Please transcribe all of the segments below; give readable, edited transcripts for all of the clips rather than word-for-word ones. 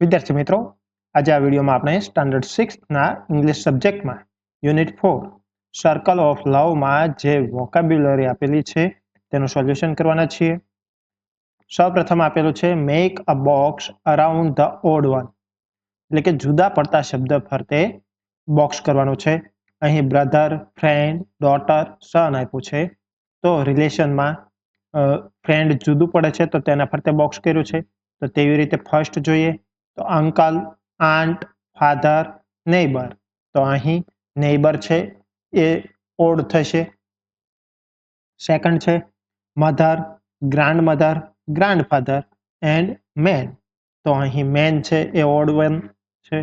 વિદ્યાર્થી મિત્રો, આજે આ વિડીયોમાં આપણે સ્ટાન્ડર્ડ 6ના ઇંગ્લિશ સબ્જેક્ટમાં યુનિટ 4 સર્કલ ઓફ લવમાં જે વોકેબ્યુલરી આપેલી છે તેનું સોલ્યુશન કરવાના છીએ. સૌપ્રથમ આપેલું છે make a box around the odd one, એટલે કે જુદા પડતા શબ્દ ફરતે બોક્સ કરવાનું છે. અહીં બ્રધર, ફ્રેન્ડ, ડોટર, સન આપ્યું છે. તો રિલેશનમાં ફ્રેન્ડ જુદું પડે છે તો તેના ફરતે બોક્સ કર્યું છે. તો તેવી રીતે ફર્સ્ટ જોઈએ તો અંકલ, આંટ, ફાધર, નેબર. તો અહીં નેબર છે એ ઓડ થશે. સેકન્ડ છે mother, grandmother, grandfather and man. તો અહીં મેન છે એ ઓડ વન છે.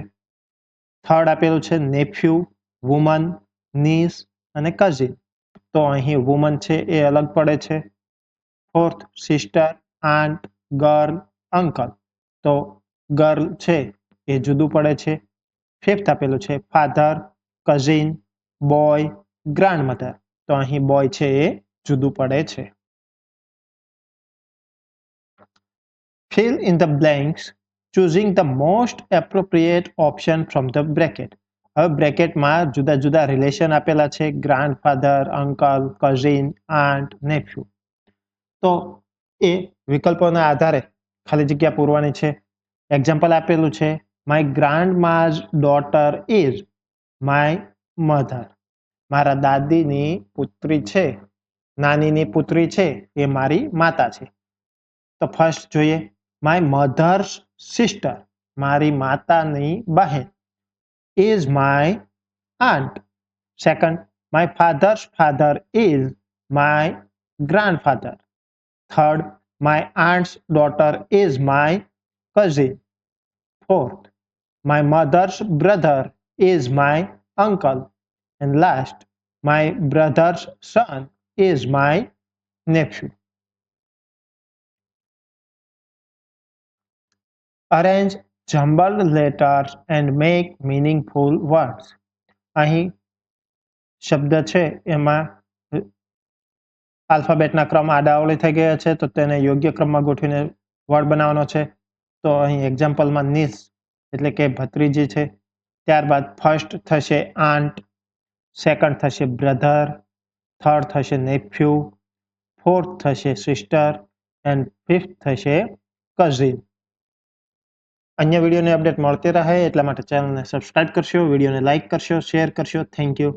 થર્ડ આપેલું છે નેફ્યુ, વુમન, નીસ અને કઝિન. તો અહીં વુમન છે એ અલગ પડે છે. Fourth sister, aunt, girl, uncle. તો ગર્લ છે એ જુદું પડે છે. ફિફ્થ આપેલું છે father, cousin, boy, grandmother. તો અહીં બોય છે એ જુદું પડે છે. Fill in the blanks choosing the most appropriate option from the bracket. હવે બ્રેકેટમાં જુદા જુદા રિલેશન આપેલા છે, grandfather, uncle, cousin, aunt, nephew. તો એ વિકલ્પોના આધારે ખાલી જગ્યા પૂરવાની છે. એક્ઝામ્પલ આપેલું છે my grandma's daughter is my mother. મારા દાદીની પુત્રી છે, નાનીની પુત્રી છે એ મારી માતા છે. તો ફર્સ્ટ જોઈએ માય મધર્સ સિસ્ટર, મારી માતાની બહેન, is my aunt. Second my father's father is my grandfather. Third my aunt's daughter is my cousin. Fourth, my mother's brother is my uncle. And last, my brother's son is my nephew. Arrange jumbled letters and make meaningful words. અહીં શબ્દ છે એમાં આલ્ફાબેટના ક્રમ આડાઅવળી થઈ ગયા છે તો તેને યોગ્ય ક્રમમાં ગોઠવીને વર્ડ બનાવવાનો છે. તો અહીં એક્ઝામ્પલમાં નીસ એટલે કે ભત્રીજી છે. ત્યારબાદ ફર્સ્ટ થશે આંટ, સેકન્ડ થશે બ્રધર, થર્ડ થશે નેફ્યુ, ફોર્થ થશે સિસ્ટર એન્ડ ફિફ્થ થશે કઝિન. અન્ય વિડીયોની અપડેટ મળતી રહે એટલા માટે ચેનલને સબસ્ક્રાઇબ કરશો, વિડીયોને લાઇક કરશો, શેર કરશો. Thank you.